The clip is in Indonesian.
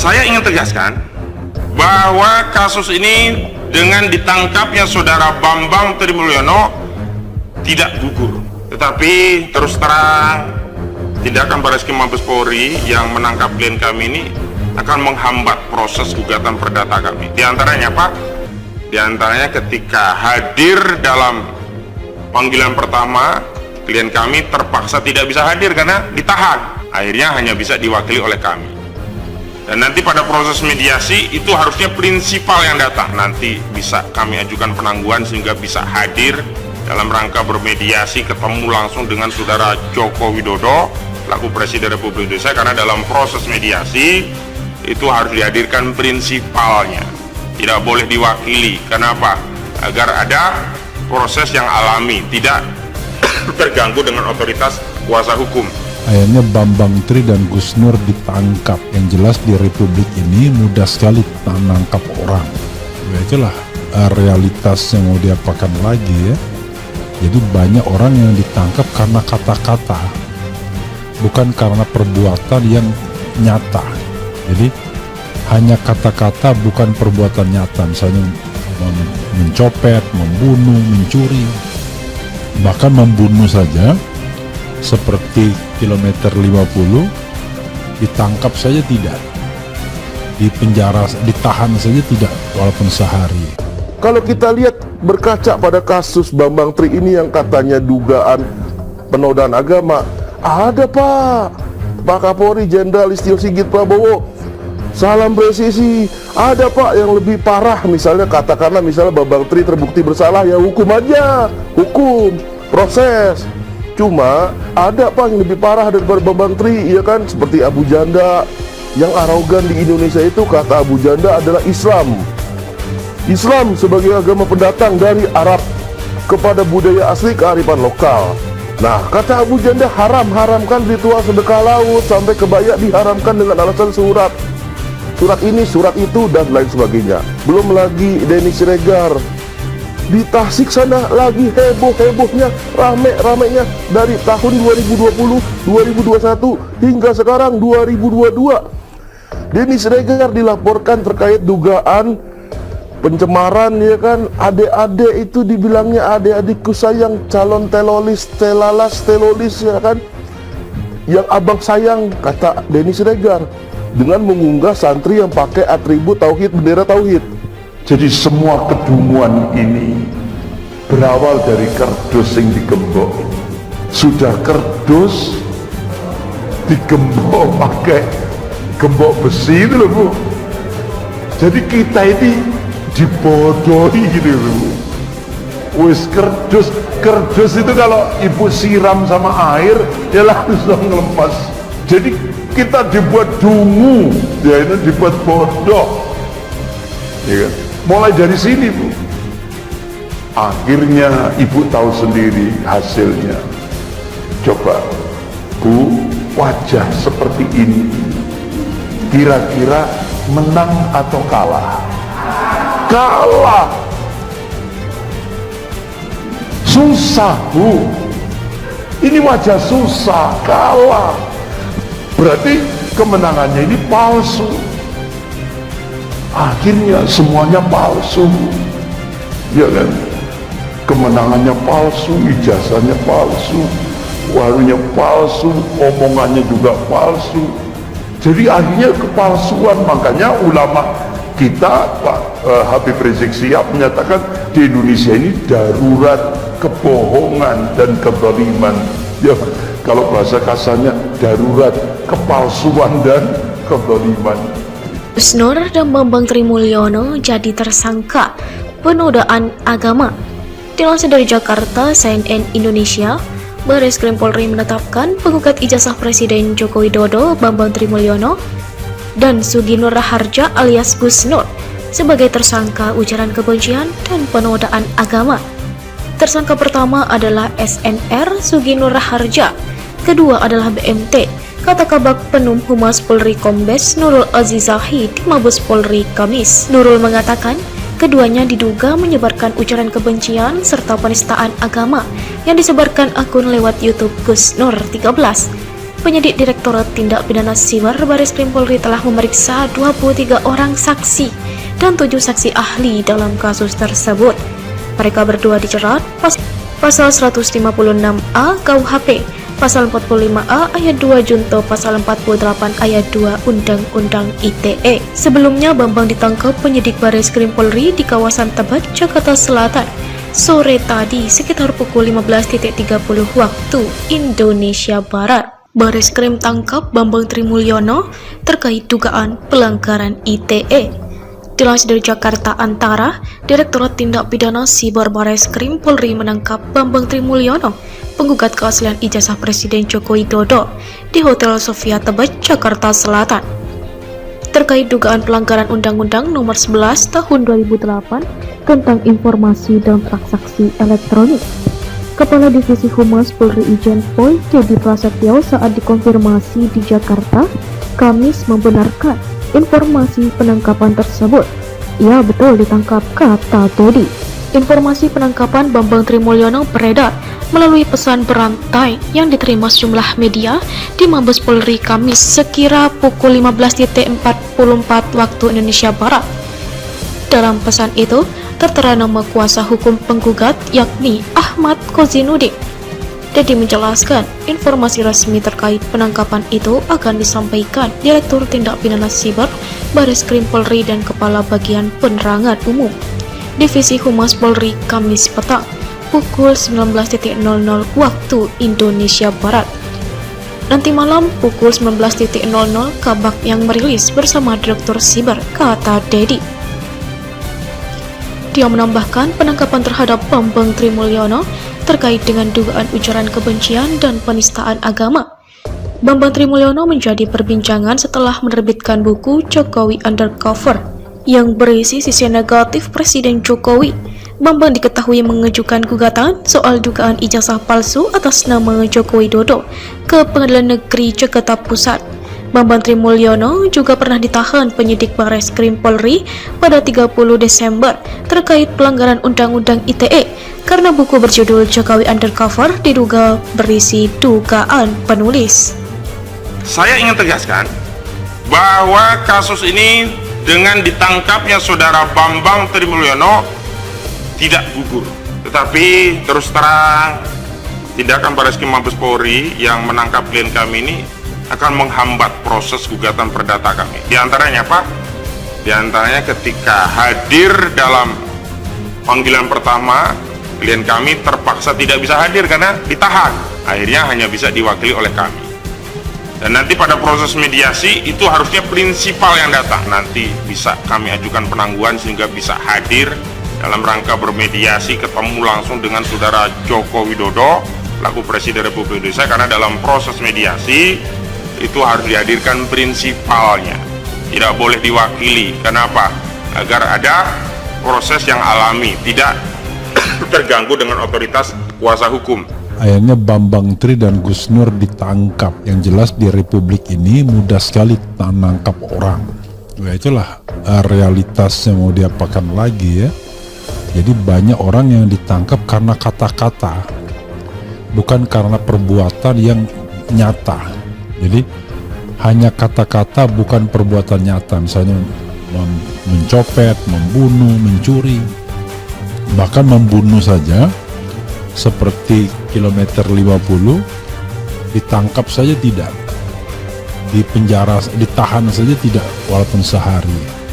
saya ingin tegaskan bahwa kasus ini dengan ditangkapnya saudara Bambang Trimulyono tidak gugur, tetapi terus terang tindakan Barreskrim Mabes Polri yang menangkap klien kami ini akan menghambat proses gugatan perdata kami. Di antaranya Pak, di antaranya ketika hadir dalam panggilan pertama, klien kami terpaksa tidak bisa hadir karena ditahan. Akhirnya hanya bisa diwakili oleh kami. Dan nanti pada proses mediasi itu harusnya prinsipal yang datang. Nanti bisa kami ajukan penangguhan sehingga bisa hadir dalam rangka bermediasi, ketemu langsung dengan saudara Joko Widodo, selaku Presiden Republik Indonesia, karena dalam proses mediasi itu harus dihadirkan prinsipalnya. Tidak boleh diwakili. Kenapa? Agar ada proses yang alami, tidak terganggu dengan otoritas kuasa hukum. Akhirnya Bambang Tri dan Gus Nur ditangkap. Yang jelas di Republik ini mudah sekali menangkap orang. Ya itulah realitas yang mau diapakan lagi ya. Jadi banyak orang yang ditangkap karena kata-kata, bukan karena perbuatan yang nyata. Jadi hanya kata-kata, bukan perbuatan nyata. Misalnya mencopet, membunuh, mencuri, bahkan membunuh saja, seperti kilometer 50, ditangkap saja tidak, di penjara, ditahan saja tidak, walaupun sehari. Kalau kita lihat berkaca pada kasus Bambang Tri ini yang katanya dugaan penodaan agama, ada Pak Kapolri Jenderal Listio Sigit Prabowo, salam presisi. Ada Pak yang lebih parah, misalnya katakanlah misalnya Bambang Tri terbukti bersalah, ya hukum aja, hukum, proses. Cuma ada Pak yang lebih parah daripada Bambang Tri, ya kan, seperti Abu Janda. Yang arogan di Indonesia itu, kata Abu Janda, adalah Islam. Islam sebagai agama pendatang dari Arab kepada budaya asli kearifan lokal. Nah, kata Abu Janda, haramkan ritual sedekah laut sampai kebaya diharamkan dengan alasan surat ini, surat itu, dan lain sebagainya. Belum lagi Denny Siregar di Tasik sana lagi heboh-hebohnya, rame-ramenya dari tahun 2020, 2021 hingga sekarang 2022. Denny Siregar dilaporkan terkait dugaan pencemaran, ya kan. Adik-adik itu dibilangnya adik-adikku sayang, calon telolis, telolis, ya kan, yang abang sayang, kata Denny Siregar, dengan mengunggah santri yang pakai atribut tauhid, bendera tauhid. Jadi semua kedunguan ini berawal dari kerdus yang digembok. Sudah kerdus digembok pakai gembok besi itu loh Bu. Jadi kita ini dibodohi gitu loh. Wis kerdus itu kalau ibu siram sama air ya langsung lepas. Jadi kita dibuat dungu, ya itu dibuat bodoh, ya kan? Mulai dari sini Bu. Akhirnya ibu tahu sendiri hasilnya. Coba Bu, wajah seperti ini kira-kira menang atau kalah? Kalah. Susah Bu, ini wajah susah, kalah. Berarti kemenangannya ini palsu. Akhirnya semuanya palsu, ya kan? Kemenangannya palsu, ijazahnya palsu, warunya palsu, omongannya juga palsu. Jadi akhirnya kepalsuan. Makanya ulama kita, Pak Habib Rizik Syihab, menyatakan di Indonesia ini darurat kebohongan dan kezaliman. Ya, kalau bahasa kasarnya darurat kepalsuan dan kezaliman. Gus Nur dan Bambang Trimulyono jadi tersangka penodaan agama. Dilansir dari Jakarta, CNN Indonesia, Barreskrim Polri menetapkan penggugat ijazah Presiden Joko Widodo, Bambang Trimulyono, dan Sugi Nur Raharja alias Gus Nur sebagai tersangka ujaran kebencian dan penodaan agama. Tersangka pertama adalah SNR Sugi Nur Raharja, kedua adalah BMT, kata Kabag Penum Humas Polri Kombes Nurul Azizahi di Mabes Polri Kamis. Nurul mengatakan keduanya diduga menyebarkan ujaran kebencian serta penistaan agama yang disebarkan akun lewat YouTube Gus Nur 13. penyidik Direktorat Tindak Pidana Siber Bareskrim Polri telah memeriksa 23 orang saksi dan 7 saksi ahli dalam kasus tersebut. Mereka berdua dijerat pasal 156A KUHP, pasal 45A ayat 2 junto pasal 48 ayat 2 Undang-Undang ITE. Sebelumnya Bambang ditangkap penyidik Bareskrim Polri di kawasan Tebet, Jakarta Selatan sore tadi sekitar pukul 15.30 waktu Indonesia Barat. Bareskrim tangkap Bambang Trimulyono terkait dugaan pelanggaran ITE. Dilansir dari Jakarta Antara, Direktorat Tindak Pidana Siber Bareskrim Polri menangkap Bambang Trimulyono, penggugat keaslian ijazah Presiden Joko Widodo di Hotel Sofia Tebet, Jakarta Selatan, terkait dugaan pelanggaran Undang-Undang Nomor 11 Tahun 2008 tentang informasi dan transaksi elektronik. Kepala Divisi Humas Polri Irjen Pol Teddy Prasetyo saat dikonfirmasi di Jakarta, Kamis membenarkan informasi penangkapan tersebut. Ya, betul ditangkap, kata Teddy. Informasi penangkapan Bambang Trimulyono beredar melalui pesan berantai yang diterima sejumlah media di Mabes Polri Kamis sekira pukul 15.44 waktu Indonesia Barat. Dalam pesan itu, tertera nama kuasa hukum penggugat yakni Ahmad Kozinudin. Teddy menjelaskan, informasi resmi terkait penangkapan itu akan disampaikan Direktur Tindak Pidana Siber Bareskrim Polri dan Kepala Bagian Penerangan Umum Divisi Humas Polri Kamis petang pukul 19.00 waktu Indonesia Barat. Nanti malam pukul 19.00 Kabak yang merilis bersama Direktur Siber, kata Teddy. Dia menambahkan penangkapan terhadap Bambang Trimulyono terkait dengan dugaan ujaran kebencian dan penistaan agama. Bambang Trimulyono menjadi perbincangan setelah menerbitkan buku Jokowi Undercover yang berisi sisi negatif Presiden Jokowi. Bambang diketahui mengajukan gugatan soal dugaan ijazah palsu atas nama Joko Widodo ke Pengadilan Negeri Jakarta Pusat. Bambang Trimulyono juga pernah ditahan penyidik Bareskrim Polri pada 30 Desember terkait pelanggaran Undang-Undang ITE karena buku berjudul Jokowi Undercover diduga berisi dugaan penulis. Saya ingin tegaskan bahwa kasus ini dengan ditangkapnya saudara Bambang Trimulyono tidak gugur, tetapi terus terang tindakan Bareskrim Mabes Polri yang menangkap klien kami ini akan menghambat proses gugatan perdata kami. Di antaranya apa? Di antaranya ketika hadir dalam panggilan pertama, klien kami terpaksa tidak bisa hadir karena ditahan. Akhirnya hanya bisa diwakili oleh kami. Dan nanti pada proses mediasi itu harusnya prinsipal yang datang. Nanti bisa kami ajukan penangguhan sehingga bisa hadir dalam rangka bermediasi, ketemu langsung dengan saudara Joko Widodo, laku Presiden Republik Indonesia, karena dalam proses mediasi itu harus dihadirkan prinsipalnya, tidak boleh diwakili. Kenapa? Agar ada proses yang alami, tidak terganggu dengan otoritas kuasa hukum. Akhirnya Bambang Tri dan Gus Nur ditangkap. Yang jelas di Republik ini mudah sekali menangkap orang. Ya itulah realitas yang mau diapakan lagi ya. Jadi banyak orang yang ditangkap karena kata-kata, bukan karena perbuatan yang nyata. Jadi hanya kata-kata, bukan perbuatan nyata. Misalnya mencopet, membunuh, mencuri, bahkan membunuh saja seperti kilometer 50 ditangkap saja tidak, di penjara, ditahan saja tidak, walaupun sehari.